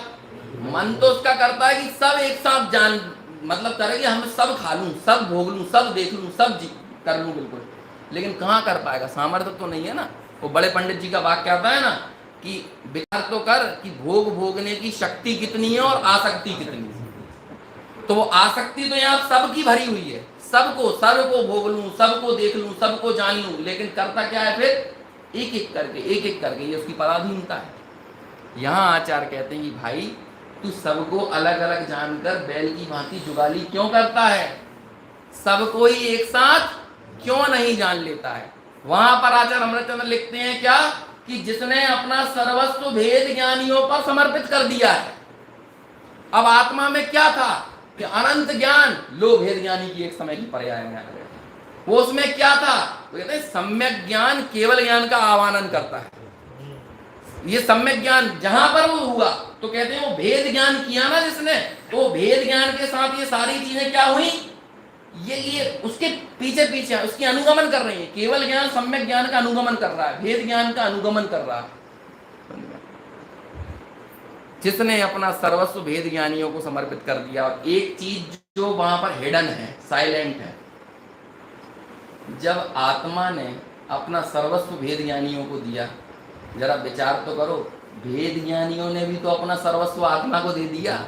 मन तो उसका करता है कि सब एक साथ जान, मतलब करे कि हम सब खा लूं, सब भोग लूं, सब देख लूं, सब कर लूं बिल्कुल। लेकिन कहाँ कर पाएगा, सामर्थ्य तो नहीं है ना। वो बड़े पंडित जी का वाक्य आता है ना कि विचार तो कर कि भोग भोगने की शक्ति कितनी है और आसक्ति कितनी है। तो वो आसक्ति तो यहाँ सबकी भरी हुई है, सबको, सर्व को भोग लूं, सबको देख लूं, सबको जान लूं, लेकिन करता क्या है फिर? एक एक करके, एक एक करके, ये उसकी पराधीनता है। यहाँ आचार्य कहते हैं कि भाई तू सबको अलग अलग जानकर बैल की भांति जुगाली क्यों करता है? सबको ही एक साथ क्यों नहीं जान लेता है? वहां पर आचार्य अमृतचंद्र लिखते हैं क्या कि जिसने अपना सर्वस्व भेद ज्ञानियों पर समर्पित कर दिया है। अब आत्मा में क्या था कि अनंत ज्ञान, लो भेद ज्ञानी की एक समय की पर्याय में आ गए। वो उसमें क्या था? तो कहते हैं सम्यक ज्ञान केवल ज्ञान का आह्वान करता है। ये सम्यक ज्ञान जहां पर वो हुआ तो कहते हैं वो भेद ज्ञान किया ना जिसने, तो भेद ज्ञान के साथ ये सारी चीजें क्या हुई, ये उसके पीछे पीछे उसकी अनुगमन कर रही है। केवल ज्ञान सम्यक ज्ञान का अनुगमन कर रहा है, भेद ज्ञान का अनुगमन कर रहा है। जिसने अपना सर्वस्व भेद ज्ञानियों को समर्पित कर दिया। और एक चीज जो वहां पर हिडन है, साइलेंट है, जब आत्मा ने अपना सर्वस्व भेद ज्ञानियों को दिया, जरा विचार तो करो, भेद ज्ञानियों ने भी तो अपना सर्वस्व आत्मा को दे दिया।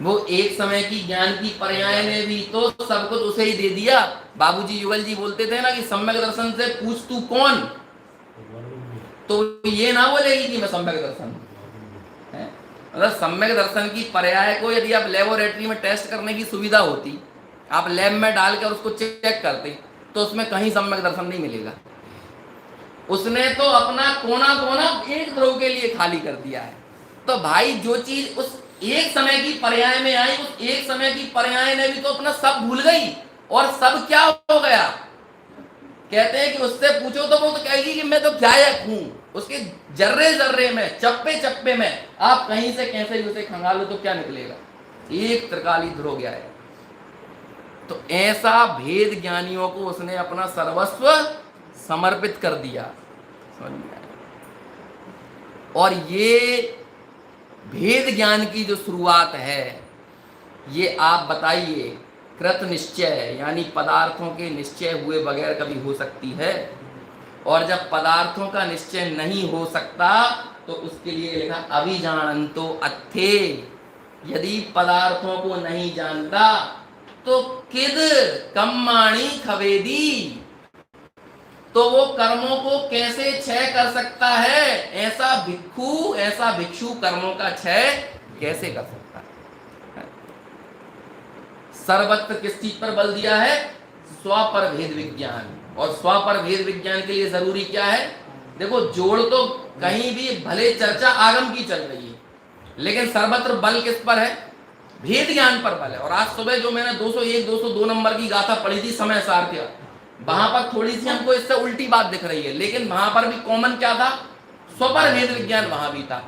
वो एक समय की ज्ञान की पर्याय ने भी तो सब कुछ उसे ही दे दिया। बाबूजी युगल जी बोलते थे ना कि सम्यक दर्शन से पूछ तू कौन, तो ये ना बोलेगी कि मैं सम्यक दर्शन हूं। मतलब सम्यक दर्शन की पर्याय को यदि आप लेबोरेटरी में टेस्ट करने की सुविधा होती, आप लैब में डालकर उसको चेक करते, तो उसमें कहीं सम्यक दर्शन नहीं मिलेगा। उसने तो अपना कोना कोना एक ध्रुव के लिए खाली कर दिया है। तो भाई जो चीज उस एक समय की पर्याय में आई, उस एक समय की पर्याय ने भी तो अपना सब भूल गई। और सब क्या हो गया? कहते हैं कि उससे पूछो तो वो तो कहेगी कि मैं तो गायक हूं। उसके जर्रे जर्रे में, चप्पे चप्पे में आप कहीं से कैसे भी उसे खंगालो तो क्या निकलेगा? एक त्रिकाली ध्रुव गया है। तो ऐसा भेद ज्ञानियों को उसने अपना सर्वस्व समर्पित कर दिया। और ये भेद ज्ञान की जो शुरुआत है, ये आप बताइए कृत निश्चय यानी पदार्थों के निश्चय हुए बगैर कभी हो सकती है? और जब पदार्थों का निश्चय नहीं हो सकता तो उसके लिए लिखा अभिजानन्तो अत्थे। यदि पदार्थों को नहीं जानता तो किद कम्माणि खवेदी, तो वो कर्मों को कैसे क्षय कर सकता है? ऐसा भिक्षु कर्मों का क्षय कैसे कर सकता है? सर्वत्र किस चीज पर बल दिया है? स्व पर भेद विज्ञान। और स्व पर भेद विज्ञान के लिए जरूरी क्या है? देखो, जोड़ तो कहीं भी भले चर्चा आगम की चल रही है, लेकिन सर्वत्र बल किस पर है? भेद ज्ञान पर बल है। और आज सुबह जो मैंने 201 202 नंबर की गाथा पढ़ी थी समय सारथ्य, वहां पर थोड़ी सी हमको इससे उल्टी बात दिख रही है, लेकिन वहां पर भी कॉमन क्या था? स्वपर भेद विज्ञान वहां भी था।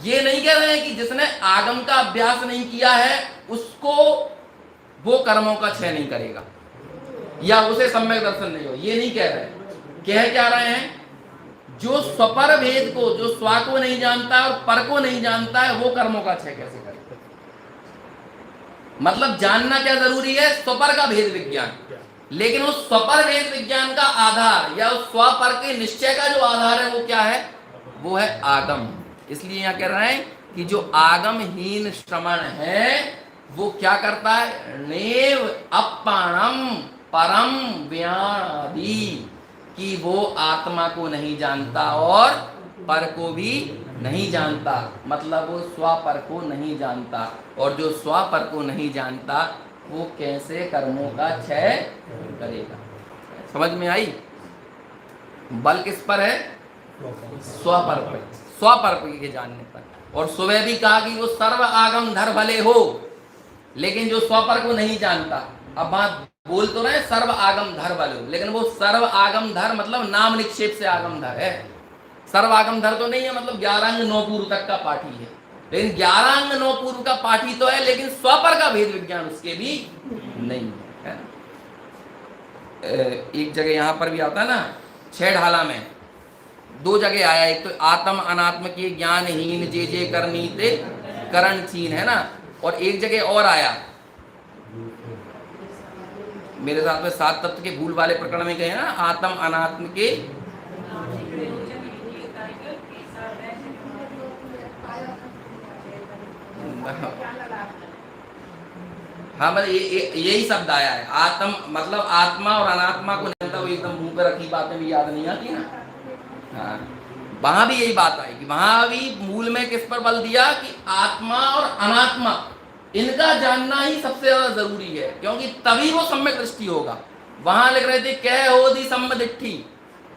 ये नहीं कह रहे हैं कि जिसने आगम का अभ्यास नहीं किया है उसको वो कर्मों का क्षय नहीं करेगा या उसे सम्यक दर्शन नहीं हो, ये नहीं कह रहे। कह क्या रहे हैं? जो स्वपर भेद को, जो स्व को नहीं जानता है और पर को नहीं जानता है, वो कर्मों का क्षय कैसे करेगा? मतलब जानना क्या जरूरी है? स्वपर का भेद विज्ञान। लेकिन उस स्वपर भेद विज्ञान का आधार या उस स्वपर के निश्चय का जो आधार है वो क्या है? वो है आगम। इसलिए यहां कह रहे हैं कि जो आगमहीन श्रवण है वो क्या करता है? नेव अपाणम परम व्याधि, कि वो आत्मा को नहीं जानता और पर को भी नहीं जानता। मतलब वो स्वपर को नहीं जानता, और जो स्वपर को नहीं जानता वो कैसे कर्मों का क्षय करेगा? समझ में आई? बल किस पर है? स्वपर पर, स्वपर के जानने पर। और सुबह भी कहा कि वो सर्व आगम धर भले हो, लेकिन जो स्वपर को नहीं जानता, अब बात बोल तो रहे सर्व आगम धर भले हो, लेकिन वो सर्व आगम धर मतलब नाम निक्षेप से आगम धर है। सर्व आगम धर तो नहीं है, मतलब 11 अंग 9 पूर्व तक का पाठी है, लेकिन 11 अंग 9 पूर्व का पाठी तो है, लेकिन स्वपर का भेद विज्ञान उसके भी नहीं है। एक जगह यहाँ पर भी आता है ना, 6 ढाला में 2 जगह आया, एक तो आत्म अनात्म के ज्ञानहीन जे जे करनी ते करण छीन, है ना, और एक जगह और आया मेरे साथ में 7 तत्व के भूल वाले प्रकरण में कहे ना, आत्म अनात्म के हाँ मतलब यही शब्द आया है, आत्म मतलब आत्मा और अनात्मा को नहीं, वो एकदम मुंह पे रखी बातें भी याद नहीं आती ना। हाँ वहां भी यही बात आएगी, वहां भी मूल में किस पर बल दिया कि आत्मा और अनात्मा इनका जानना ही सबसे ज्यादा जरूरी है, क्योंकि तभी वो सम्यक दृष्टि होगा। वहां लिख रहे थे कह हो दी सम्मदिट्ठी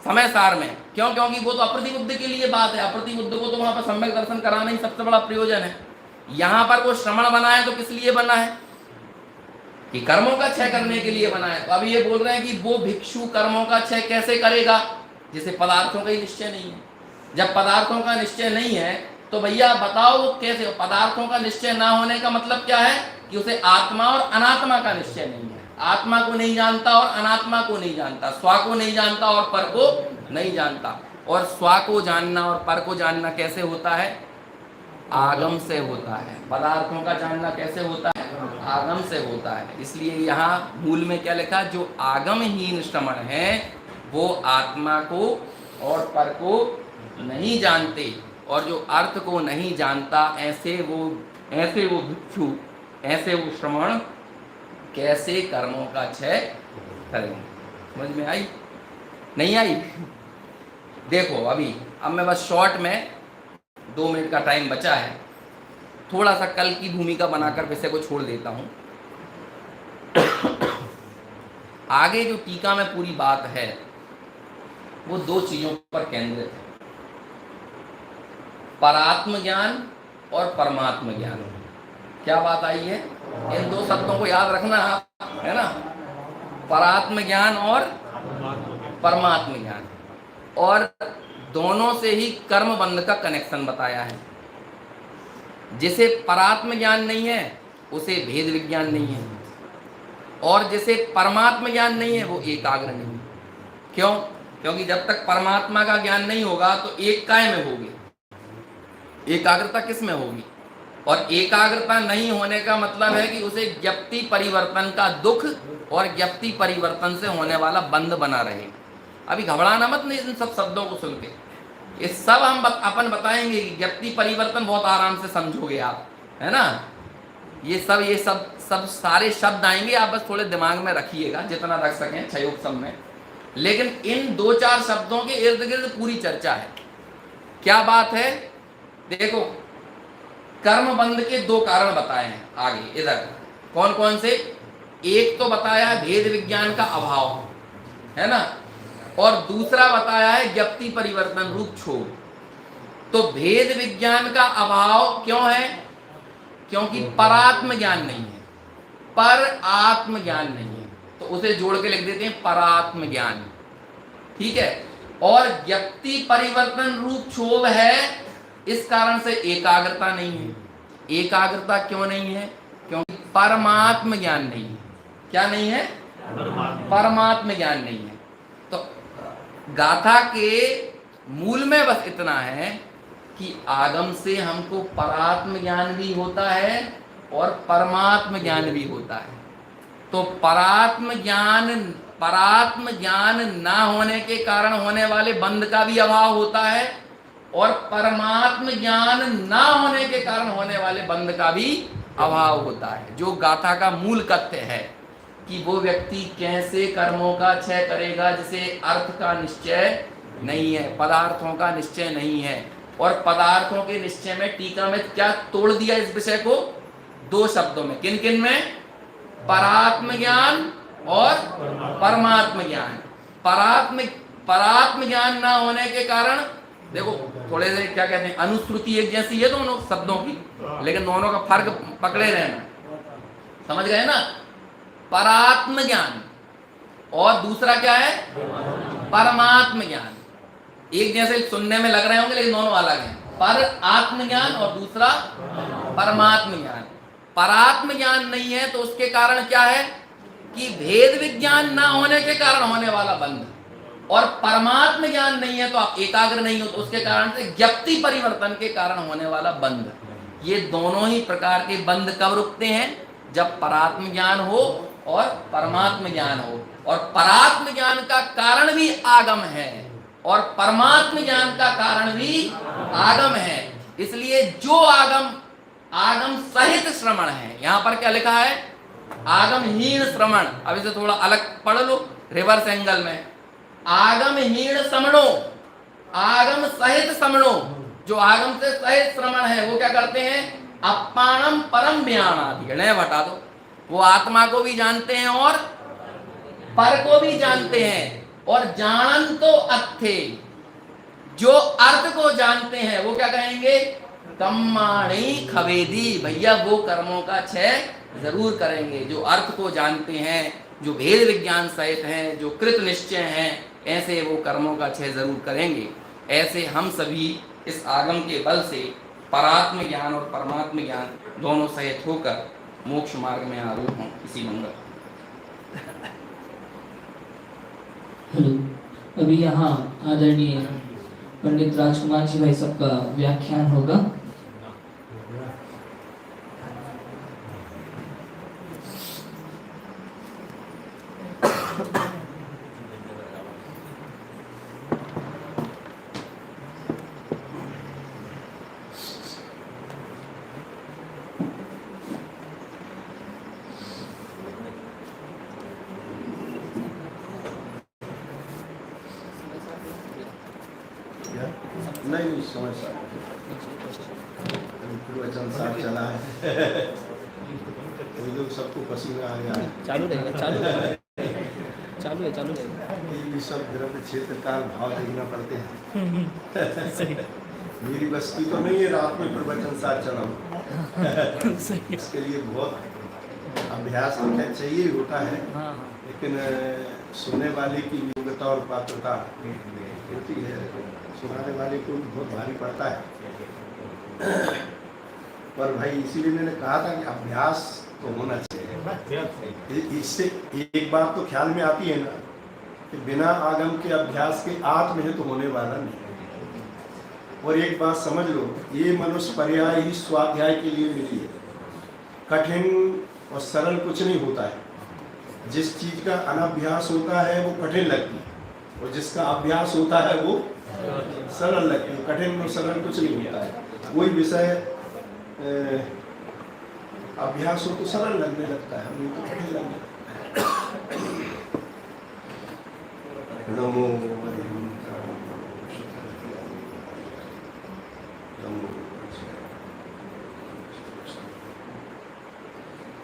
समय सार में, क्यों? क्योंकि वो तो अप्रतिबुद्ध के लिए बात है, अप्रतिबुद्ध को तो वहां पर सम्यक दर्शन कराना ही सबसे बड़ा प्रयोजन है। यहां पर वो श्रवण बना है तो किस लिए बना है? कि कर्मों का क्षय करने के लिए बना है। तो अभी ये बोल रहे हैं कि वो भिक्षु कर्मों का क्षय कैसे करेगा, जिसे पदार्थों का ही निश्चय नहीं है। जब पदार्थों का निश्चय नहीं है तो भैया बताओ वो कैसे? पदार्थों का निश्चय ना होने का मतलब क्या है कि उसे आत्मा और अनात्मा का निश्चय नहीं है। आत्मा को नहीं जानता और अनात्मा को नहीं जानता, स्व को नहीं जानता और पर को नहीं जानता। और स्व को जानना और पर को जानना कैसे होता है? आगम से होता है। पदार्थों का जानना कैसे होता है? आगम से होता है। इसलिए यहाँ मूल में क्या लिखा? जो आगमहीन श्रवण है वो आत्मा को और पर को नहीं जानते, और जो अर्थ को नहीं जानता ऐसे वो भिक्षु, ऐसे वो श्रवण कैसे कर्मों का क्षय करेंगे? समझ में आई? नहीं आई? देखो अभी अब मैं बस शॉर्ट में 2 मिनट का टाइम बचा है, थोड़ा सा कल की भूमिका बनाकर विषय को छोड़ देता हूं। आगे जो टीका में पूरी बात है वो 2 चीजों पर केंद्रित है, परात्म ज्ञान और परमात्म ज्ञान। क्या बात आई है? इन 2 शब्दों को याद रखना है ना, परात्म ज्ञान और परमात्म ज्ञान। और दोनों से ही कर्म बंध का कनेक्शन बताया है। जिसे परात्म ज्ञान नहीं है उसे भेद विज्ञान नहीं है, और जिसे परमात्म ज्ञान नहीं है वो एकाग्र नहीं है। क्यों? क्योंकि जब तक परमात्मा का ज्ञान नहीं होगा तो एक काय में होगी, एकाग्रता किस में होगी? और एकाग्रता नहीं होने का मतलब है कि उसे ज्ञप्ति परिवर्तन का दुख और ज्ञप्ति परिवर्तन से होने वाला बंध बना रहेगा। अभी घबराना मत नहीं इन सब शब्दों को सुन के, ये सब हम अपन बताएंगे कि ज्ञप्ति परिवर्तन बहुत आराम से समझोगे आप, है ना। ये सब सारे शब्द आएंगे, आप बस थोड़े दिमाग में रखिएगा जितना रख सकें क्षयोग सब में। लेकिन इन 2-4 शब्दों के इर्द गिर्द पूरी चर्चा है। क्या बात है? देखो कर्म बंध के 2 कारण बताए हैं आगे इधर। कौन कौन से? एक तो बताया है भेद विज्ञान का अभाव, है ना, और दूसरा बताया है ज्ञप्ति परिवर्तन रूप क्षोभ। तो भेद विज्ञान का अभाव क्यों है? क्योंकि परात्म ज्ञान नहीं है, पर आत्म ज्ञान नहीं है, तो उसे जोड़ के लिख देते हैं परात्म ज्ञान, ठीक है। और ज्ञप्ति परिवर्तन रूप क्षोभ है, इस कारण से एकाग्रता नहीं है। एकाग्रता क्यों नहीं है? क्योंकि परमात्म ज्ञान नहीं है। क्या नहीं है? परमात्म ज्ञान नहीं है। तो गाथा के मूल में बस इतना है कि आगम से हमको परात्म ज्ञान भी होता है और परमात्म ज्ञान भी होता है। तो परात्म ज्ञान ना होने के कारण होने वाले बंध का भी अभाव होता है, और परमात्म ज्ञान ना होने के कारण होने वाले बंध का भी अभाव होता है। जो गाथा का मूल तथ्य है कि वो व्यक्ति कैसे कर्मों का क्षय करेगा जिसे अर्थ का निश्चय नहीं है, पदार्थों का निश्चय नहीं है। और पदार्थों के निश्चय में टीका में क्या तोड़ दिया इस विषय को? 2 शब्दों में। किन किन में? परात्म ज्ञान और परमात्म ज्ञान। परात्म ज्ञान ना होने के कारण देखो थोड़े से क्या कहते हैं, अनुश्रुति एक जैसी है दोनों शब्दों की, लेकिन दोनों का फर्क पकड़े रहना, समझ गए ना। परात्म ज्ञान और दूसरा क्या है? परमात्म ज्ञान। एक जैसे सुनने में लग रहे होंगे लेकिन दोनों अलग हैं। पर आत्म ज्ञान और दूसरा परमात्म ज्ञान। परात्म ज्ञान नहीं है तो उसके कारण क्या है कि भेद विज्ञान ना होने के कारण होने वाला बंध, और परमात्म ज्ञान नहीं है तो आप एकाग्र नहीं हो, तो उसके कारण से ज्ञप्ति परिवर्तन के कारण होने वाला बंध। ये दोनों ही प्रकार के बंध कब रुकते हैं? जब परात्म ज्ञान हो और परमात्म ज्ञान हो। और परात्म ज्ञान का कारण भी आगम है और परमात्म ज्ञान का कारण भी आगम है। इसलिए जो आगम सहित श्रवण है, यहां पर क्या लिखा है? आगमहीन श्रवण। अब इसे थोड़ा अलग पढ़ लो रिवर्स एंगल में। आगमहीन श्रवणो, आगम सहित श्रवणो। जो आगम से सहित श्रवण है वो क्या करते हैं? अपाणम परम ज्ञान आदि हटा दो। वो आत्मा को भी जानते हैं और पर को भी जानते हैं। और जानन तो अर्थे, जो अर्थ को जानते हैं वो क्या कहेंगे? कर्माणि खवेदी, भैया वो कर्मों का क्षय जरूर करेंगे। जो अर्थ को जानते हैं, जो भेद विज्ञान सहित हैं, जो कृत निश्चय हैं, ऐसे वो कर्मों का क्षय जरूर करेंगे। ऐसे हम सभी इस आगम के बल से परात्म ज्ञान और परमात्म ज्ञान दोनों सहित होकर मोक्ष मार्ग में आरूढ़ हों इसी मंगल। हेलो, अभी यहाँ आदरणीय पंडित राजकुमार जी भाई सबका व्याख्यान होगा। नहीं समझ प्रवचन साथ चला है। कोई लोग सबको पसीना आ गया। चालू रहेगा, चालू रहेगा। ये सब द्रव्य क्षेत्र काल भाव देखना पड़ते हैं। मेरी बस की तो नहीं है रात में प्रवचन साथ चलाऊं। इसके लिए बहुत अभ्यास तो क्या चाहिए होता है, लेकिन सुनने वाले की योग्यता और पात्रता होती है। सुनाने वाले को बहुत भारी पड़ता है। पर भाई इसीलिए मैंने कहा था कि अभ्यास तो होना चाहिए। इससे एक बात तो ख्याल में आती है ना कि बिना आगम के अभ्यास के आत्म है तो होने वाला नहीं। और एक बात समझ लो, ये मनुष्य पर्याय ही स्वाध्याय के लिए मिली है। कठिन और सरल कुछ नहीं होता है। जिस चीज का अनभ्यास होता है वो कठिन लगती है, और जिसका अभ्यास होता है वो सरल लगती है। कठिन और सरल कुछ नहीं होता है। कोई विषय अभ्यास हो तो सरल लगने लगता है, हमें तो कठिन लगने लगता है। नमो